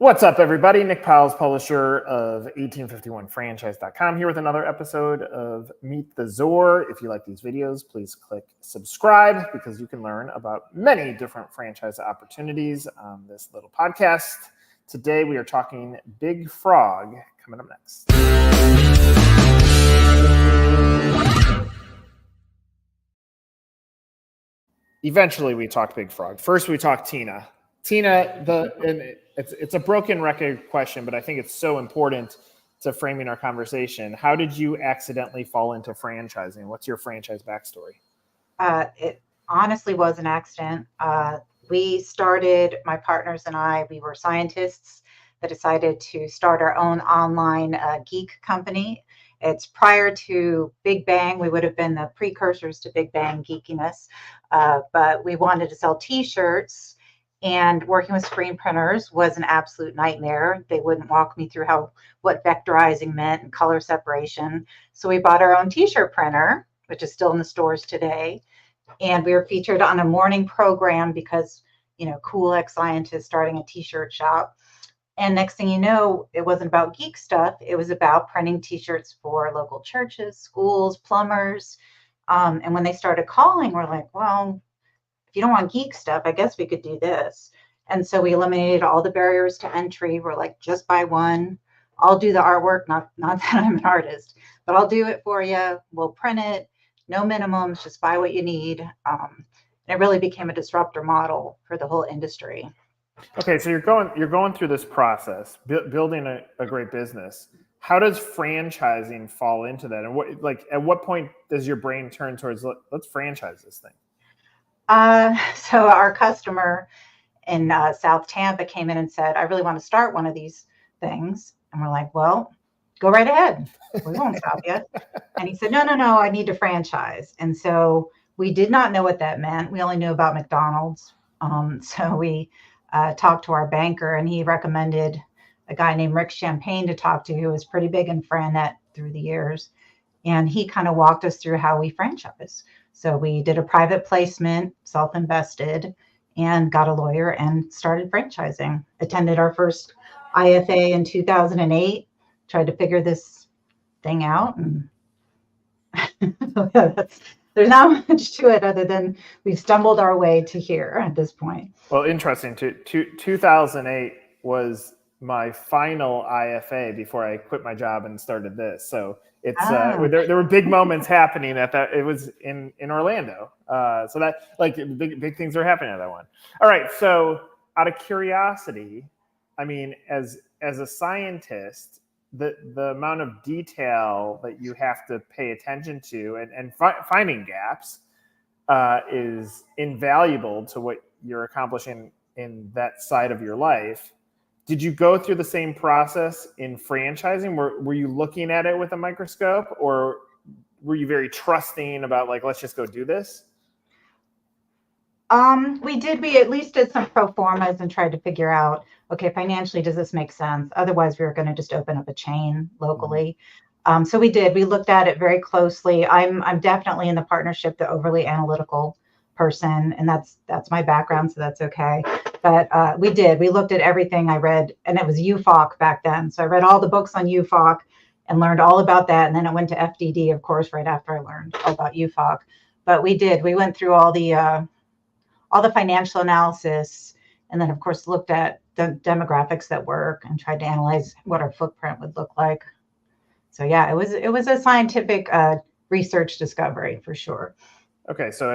What's up, everybody? Nick Powell's, publisher of 1851franchise.com, here with another episode of Meet the Zor. If you like these videos, please click subscribe because you can learn about many different franchise opportunities on this little podcast. Today, we are talking Big Frog, coming up next. Eventually, we talk Big Frog. First, we talk Tina. Tina, it's a broken record question, but I think it's so important to framing our conversation. How did you accidentally fall into franchising? What's your franchise backstory? It honestly was an accident. We started, my partners and I, we were scientists that decided to start our own online geek company. It's prior to Big Bang. We would have been the precursors to Big Bang geekiness, but we wanted to sell t-shirts. And working with screen printers was an absolute nightmare. They wouldn't walk me through what vectorizing meant and color separation. So we bought our own t-shirt printer, which is still in the stores today. And we were featured on a morning program because, cool ex-scientists starting a t-shirt shop. And next thing you know, it wasn't about geek stuff. It was about printing t-shirts for local churches, schools, plumbers. And when they started calling, we're like, well, if you don't want geek stuff, I guess we could do this. And so we eliminated all the barriers to entry. We're like, just buy one. I'll do the artwork. Not that I'm an artist, but I'll do it for you. We'll print it. No minimums. Just buy what you need. And it really became a disruptor model for the whole industry. Okay, so you're going through this process, building a great business. How does franchising fall into that? And at what point does your brain turn towards let's franchise this thing? So our customer in South Tampa came in and said, I really want to start one of these things. And we're like, well, go right ahead. We won't stop you. And he said, no, I need to franchise. And so we did not know what that meant. We only knew about McDonald's. So we talked to our banker, and he recommended a guy named Rick Champagne to talk to, who was pretty big in Franet through the years. And he kind of walked us through how we franchise. So we did a private placement, self-invested, and got a lawyer and started franchising. Attended our first IFA in 2008, tried to figure this thing out. And there's not much to it other than we've stumbled our way to here at this point. Well, interesting. 2008 was my final IFA before I quit my job and started this. So it's there were big moments happening at that. It was in Orlando. So that big things are happening at that one. All right. So out of curiosity, I mean, as a scientist, the amount of detail that you have to pay attention to and finding gaps is invaluable to what you're accomplishing in that side of your life. Did you go through the same process in franchising? Were you looking at it with a microscope, or were you very trusting about let's just go do this? We did. We at least did some pro formas and tried to figure out, okay, financially, does this make sense? Otherwise, we were going to just open up a chain locally. So we did. We looked at it very closely. I'm definitely in the partnership, the overly analytical person, and that's my background, so that's okay. But we looked at everything. I read, and it was UFOC back then. So I read all the books on UFOC and learned all about that. And then I went to FDD, of course, right after I learned all about UFOC. But we went through all the financial analysis, and then of course looked at the demographics that work and tried to analyze what our footprint would look like. So yeah, it was a scientific research discovery for sure. Okay, so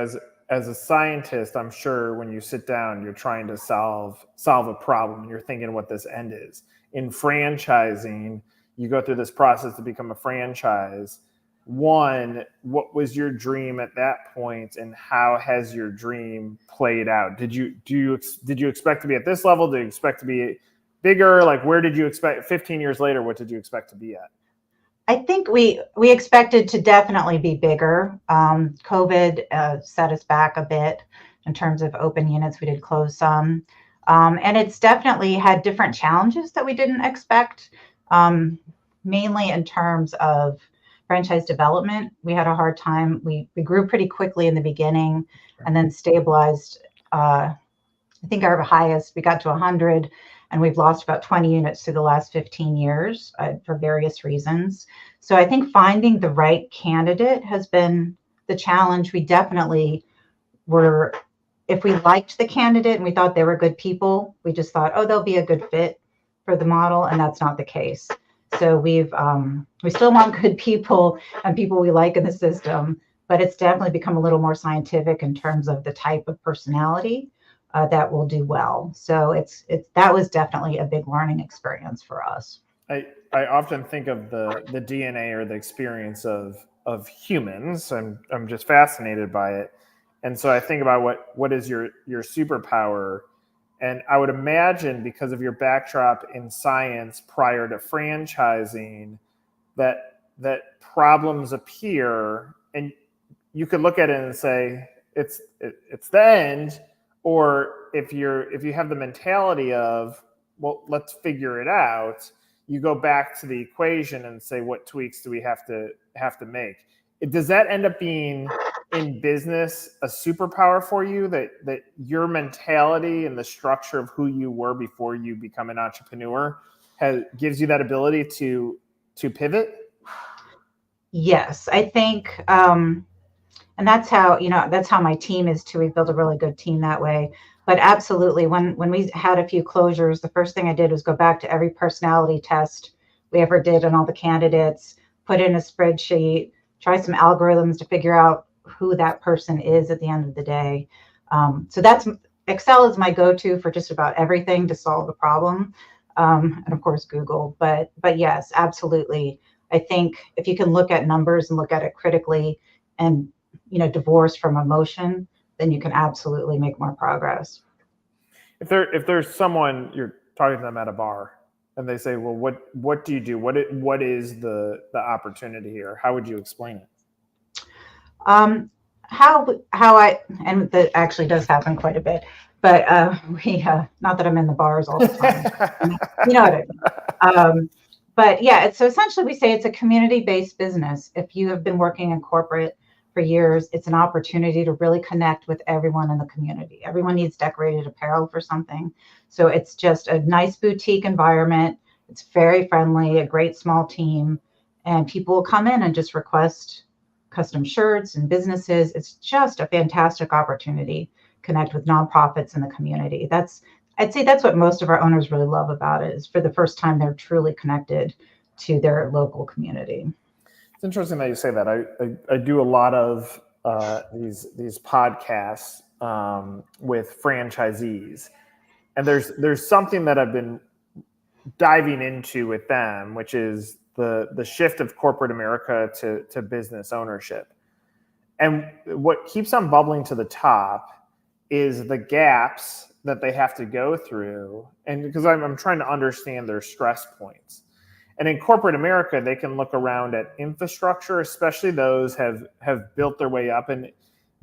as a scientist, I'm sure when you sit down, you're trying to solve a problem, and you're thinking what this end is. In franchising, you go through this process to become a franchise. One, what was your dream at that point, and how has your dream played out? Did you expect to be at this level? Did you expect to be bigger? Where did you expect 15 years later? What did you expect to be at? I think we expected to definitely be bigger. COVID set us back a bit in terms of open units. We did close some. And it's definitely had different challenges that we didn't expect, mainly in terms of franchise development. We had a hard time. We grew pretty quickly in the beginning and then stabilized I think our highest, we got to 100, and we've lost about 20 units through the last 15 years for various reasons. So I think finding the right candidate has been the challenge. We definitely were, if we liked the candidate and we thought they were good people, we just thought, oh, they'll be a good fit for the model, and that's not the case. So we still want good people and people we like in the system, but it's definitely become a little more scientific in terms of the type of personality that will do well. So that was definitely a big learning experience for us. I often think of the DNA or the experience of humans. I'm just fascinated by it. And so I think about what is your superpower. And I would imagine, because of your backdrop in science prior to franchising, that problems appear, and you could look at it and say it's the end. Or if you have the mentality of, well, let's figure it out, you go back to the equation and say, what tweaks do we have to make? Does that end up being, in business, a superpower for you, that your mentality and the structure of who you were before you become an entrepreneur gives you that ability to pivot? Yes, I think, and that's how my team is too. We've built a really good team that way. But absolutely, when we had a few closures, the first thing I did was go back to every personality test we ever did on all the candidates, put in a spreadsheet, try some algorithms to figure out who that person is at the end of the day. So Excel is my go-to for just about everything to solve a problem, and of course Google. But yes, absolutely. I think if you can look at numbers and look at it critically, and divorce from emotion, then you can absolutely make more progress. If there's someone you're talking to them at a bar and they say, well, what do you do? What is the opportunity here? How would you explain it? How I, and that actually does happen quite a bit, but not that I'm in the bars all the time. You know what I mean? But yeah, so essentially we say it's a community-based business. If you have been working in corporate for years, it's an opportunity to really connect with everyone in the community. Everyone needs decorated apparel for something. So it's just a nice boutique environment. It's very friendly, a great small team, and people will come in and just request custom shirts and businesses. It's just a fantastic opportunity to connect with nonprofits in the community. I'd say that's what most of our owners really love about it, is for the first time they're truly connected to their local community. It's interesting that you say that. I do a lot of these podcasts with franchisees, and there's something that I've been diving into with them, which is the shift of corporate America to business ownership. And what keeps on bubbling to the top is the gaps that they have to go through, and because I'm trying to understand their stress points. And in corporate America, they can look around at infrastructure, especially those have built their way up. And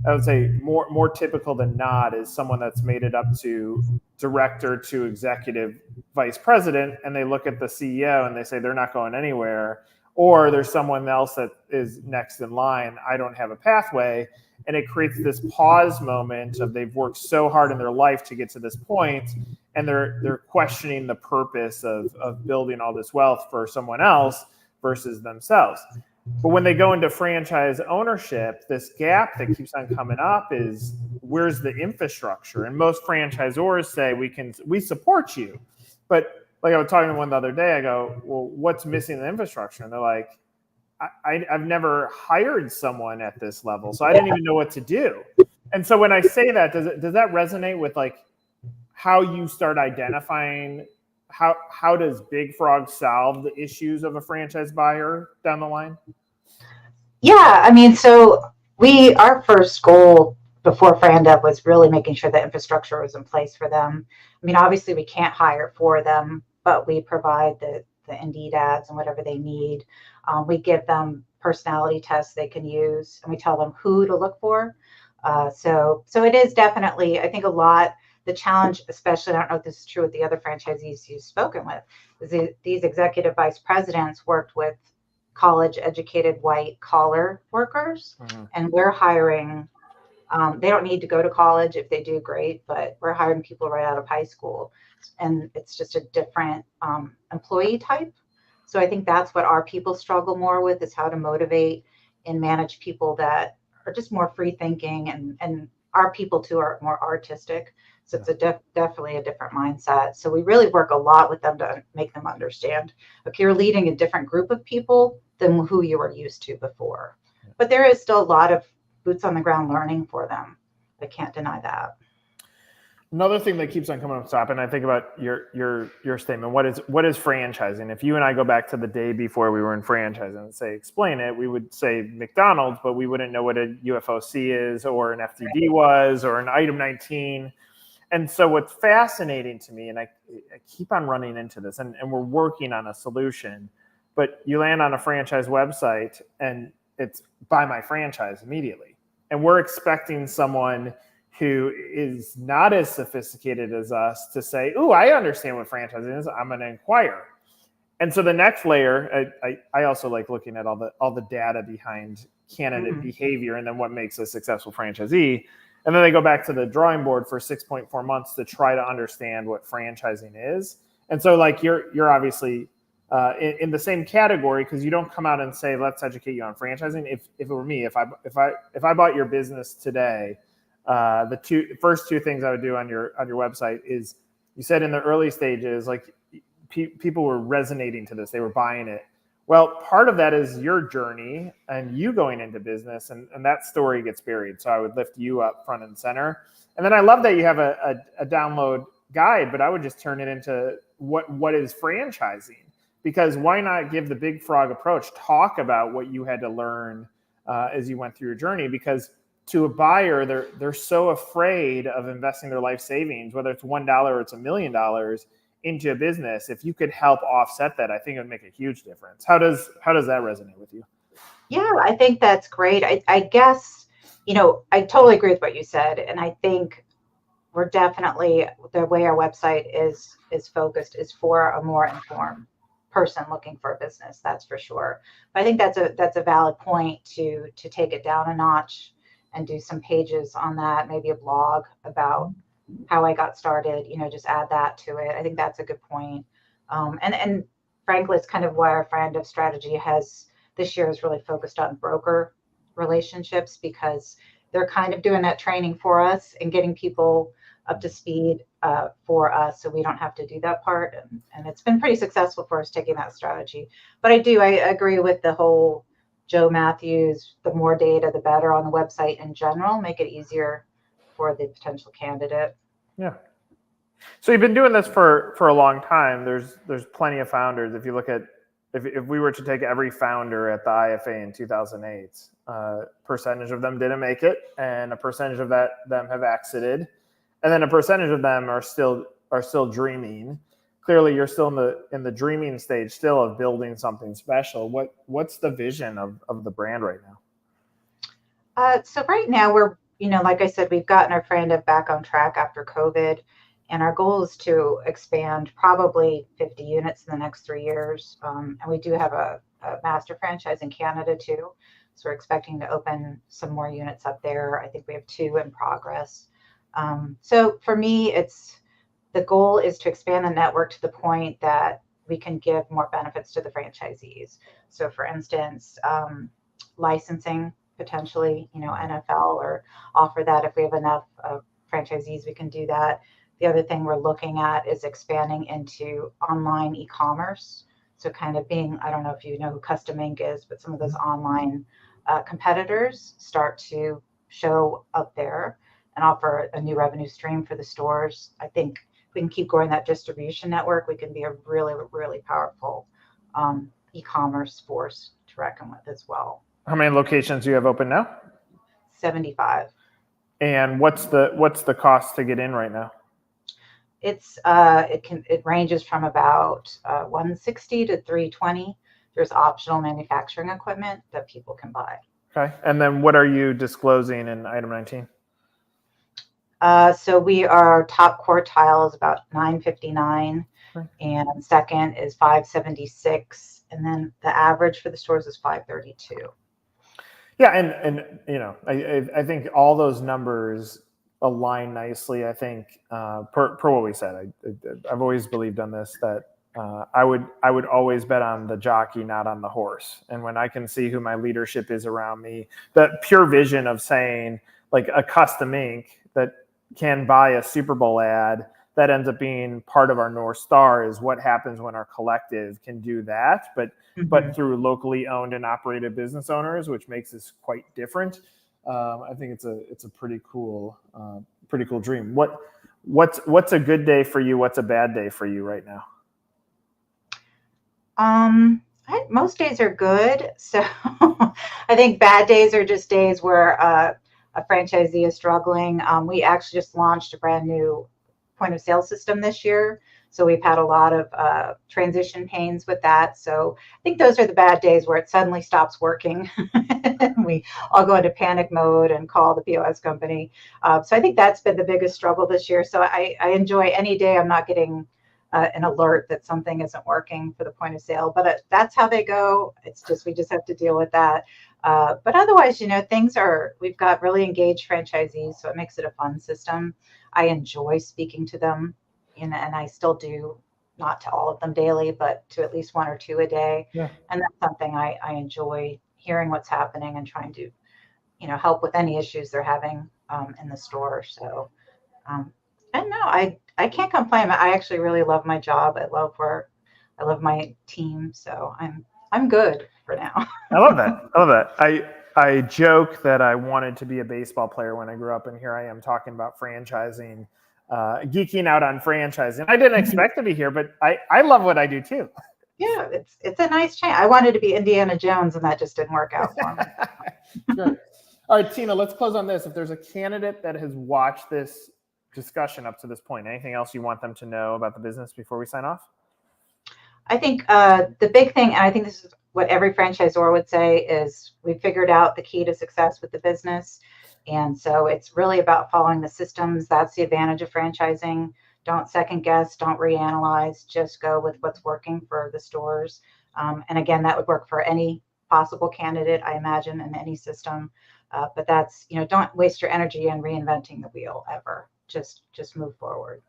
I would say more typical than not is someone that's made it up to director to executive vice president, and they look at the CEO and they say they're not going anywhere. Or there's someone else that is next in line. I don't have a pathway. And it creates this pause moment of, they've worked so hard in their life to get to this point, and they're questioning the purpose of building all this wealth for someone else versus themselves. But when they go into franchise ownership, this gap that keeps on coming up is, where's the infrastructure? And most franchisors say, we support you. But like I was talking to one the other day, I go, well, what's missing in the infrastructure? And they're like, I've never hired someone at this level, so I didn't even know what to do. And so when I say that, does that resonate with like how you start identifying how does Big Frog solve the issues of a franchise buyer down the line? Yeah, I mean, so our first goal before FranDev was really making sure the infrastructure was in place for them. I mean, obviously we can't hire for them, but we provide the Indeed ads and whatever they need. We give them personality tests they can use, and we tell them who to look for. So it is definitely, I think, the challenge, especially, I don't know if this is true with the other franchisees you've spoken with, is these executive vice presidents worked with college educated white collar workers, and we're hiring They don't need to go to college. If they do, great, but we're hiring people right out of high school, and it's just a different employee type. So I think that's what our people struggle more with, is how to motivate and manage people that are just more free thinking, and our people too are more artistic. So it's definitely a different mindset. So we really work a lot with them to make them understand, okay, you're leading a different group of people than who you were used to before. But there is still a lot of boots on the ground learning for them. I can't deny that. Another thing that keeps on coming up top, and I think about your statement, what is franchising? If you and I go back to the day before we were in franchising and say, explain it, we would say McDonald's, but we wouldn't know what a UFOC is, or an FTD was, or an item 19. And so what's fascinating to me, and I keep on running into this, and we're working on a solution, but you land on a franchise website and it's buy my franchise immediately. And we're expecting someone who is not as sophisticated as us to say, "Ooh, I understand what franchising is. I'm going to inquire." And so the next layer, I also like looking at all the data behind candidate behavior and then what makes a successful franchisee. And then they go back to the drawing board for 6.4 months to try to understand what franchising is. And so, like, you're obviously in the same category, because you don't come out and say, "Let's educate you on franchising." If it were me, if I bought your business today, the first two things I would do on your website is, you said in the early stages, like, people were resonating to this, they were buying it. Well, part of that is your journey and you going into business, and that story gets buried. So I would lift you up front and center. And then I love that you have a download guide, but I would just turn it into what is franchising, because why not give the big frog approach? Talk about what you had to learn as you went through your journey, because to a buyer, they're so afraid of investing their life savings, whether it's $1 or it's $1 million, into a business. If you could help offset that, I think it would make a huge difference. How does that resonate with you? Yeah, I think that's great. I guess, I totally agree with what you said. And I think we're definitely, the way our website is focused is for a more informed person looking for a business. That's for sure. But I think that's a valid point to take it down a notch and do some pages on that, maybe a blog about how I got started, just add that to it. I think that's a good point. And frankly, it's kind of why our Friend of Strategy this year is really focused on broker relationships, because they're kind of doing that training for us and getting people up to speed for us, so we don't have to do that part. And it's been pretty successful for us taking that strategy. But I agree with the whole Joe Matthews, the more data, the better on the website in general, make it easier for the potential candidate. Yeah. So you've been doing this for a long time. There's plenty of founders. If you look at, if we were to take every founder at the IFA in 2008, percentage of them didn't make it, and a percentage of them have exited, and then a percentage of them are still dreaming. Clearly, you're still in the dreaming stage still of building something special. What's the vision of the brand right now? So right now we're, like I said, we've gotten our Friend of back on track after COVID, and our goal is to expand probably 50 units in the next 3 years. And we do have a master franchise in Canada too. So we're expecting to open some more units up there. I think we have 2 in progress. So for me, the goal is to expand the network to the point that we can give more benefits to the franchisees. So for instance, licensing, potentially, NFL, or offer that if we have enough franchisees, we can do that. The other thing we're looking at is expanding into online e-commerce. So kind of being, I don't know if you know who Custom Ink is, but some of those online competitors start to show up there and offer a new revenue stream for the stores. I think if we can keep growing that distribution network, we can be a really, really powerful e-commerce force to reckon with as well. How many locations do you have open now? 75. And what's the cost to get in right now? It ranges from about $160 to $320. There's optional manufacturing equipment that people can buy. Okay. And then what are you disclosing in item 19? So we are top quartile is about 959, and second is 576, and then the average for the stores is 532. Yeah, and I think all those numbers align nicely. I think per what we said, I've always believed on this, that I would always bet on the jockey, not on the horse. And when I can see who my leadership is around me, that pure vision of saying, like, a custom ink that can buy a Super Bowl ad that ends up being part of our North Star is what happens when our collective can do that, but through locally owned and operated business owners, which makes this quite different. I think it's a pretty cool dream. What's a good day for you? What's a bad day for you right now? Most days are good. So I think bad days are just days where a franchisee is struggling. We actually just launched a brand new point of sale system this year. So we've had a lot of transition pains with that. So I think those are the bad days where it suddenly stops working. We all go into panic mode and call the POS company. So I think that's been the biggest struggle this year. So I enjoy any day I'm not getting an alert that something isn't working for the point of sale, but that's how they go. We just have to deal with that. But otherwise, we've got really engaged franchisees, so it makes it a fun system. I enjoy speaking to them, and I still do, not to all of them daily, but to at least one or two a day. Yeah. And that's something I enjoy, hearing what's happening and trying to, help with any issues they're having in the store. So, and no, I can't complain. I actually really love my job. I love my team. So I'm good for now. I love that. I joke that I wanted to be a baseball player when I grew up, and here I am talking about franchising, geeking out on franchising. I didn't expect to be here, but I love what I do too. Yeah, it's a nice change. I wanted to be Indiana Jones, and that just didn't work out for me. Sure. All right, Tina, let's close on this. If there's a candidate that has watched this discussion up to this point, anything else you want them to know about the business before we sign off? I think the big thing, and I think this is what every franchisor would say, is we figured out the key to success with the business. And so it's really about following the systems. That's the advantage of franchising. Don't second guess, don't reanalyze, just go with what's working for the stores. And again, that would work for any possible candidate, I imagine, in any system. But that's, don't waste your energy in reinventing the wheel ever. Just move forward.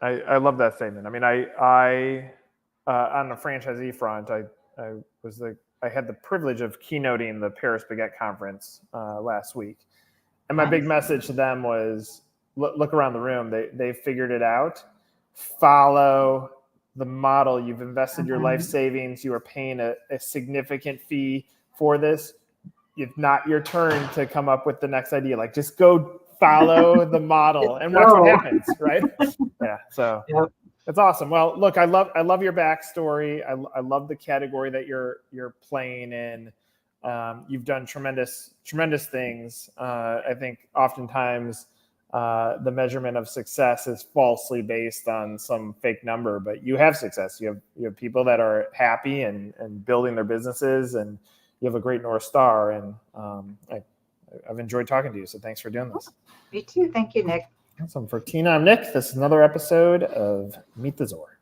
I love that statement. I mean, I on the franchisee front, I had the privilege of keynoting the Paris Baguette Conference last week, and my big message to them was, look around the room. They figured it out. Follow the model. You've invested your life savings. You are paying a significant fee for this. It's not your turn to come up with the next idea. Like, just go follow the model and watch what happens, right? Yeah. So that's awesome. Well, look, I love your backstory. I love the category that you're playing in. You've done tremendous things. I think oftentimes the measurement of success is falsely based on some fake number, but you have success. You have people that are happy and building their businesses, and you have a great North Star. And I've enjoyed talking to you. So thanks for doing this. Me too. Thank you, Nick. Awesome. For Tina, I'm Nick. This is another episode of Meet the Zor.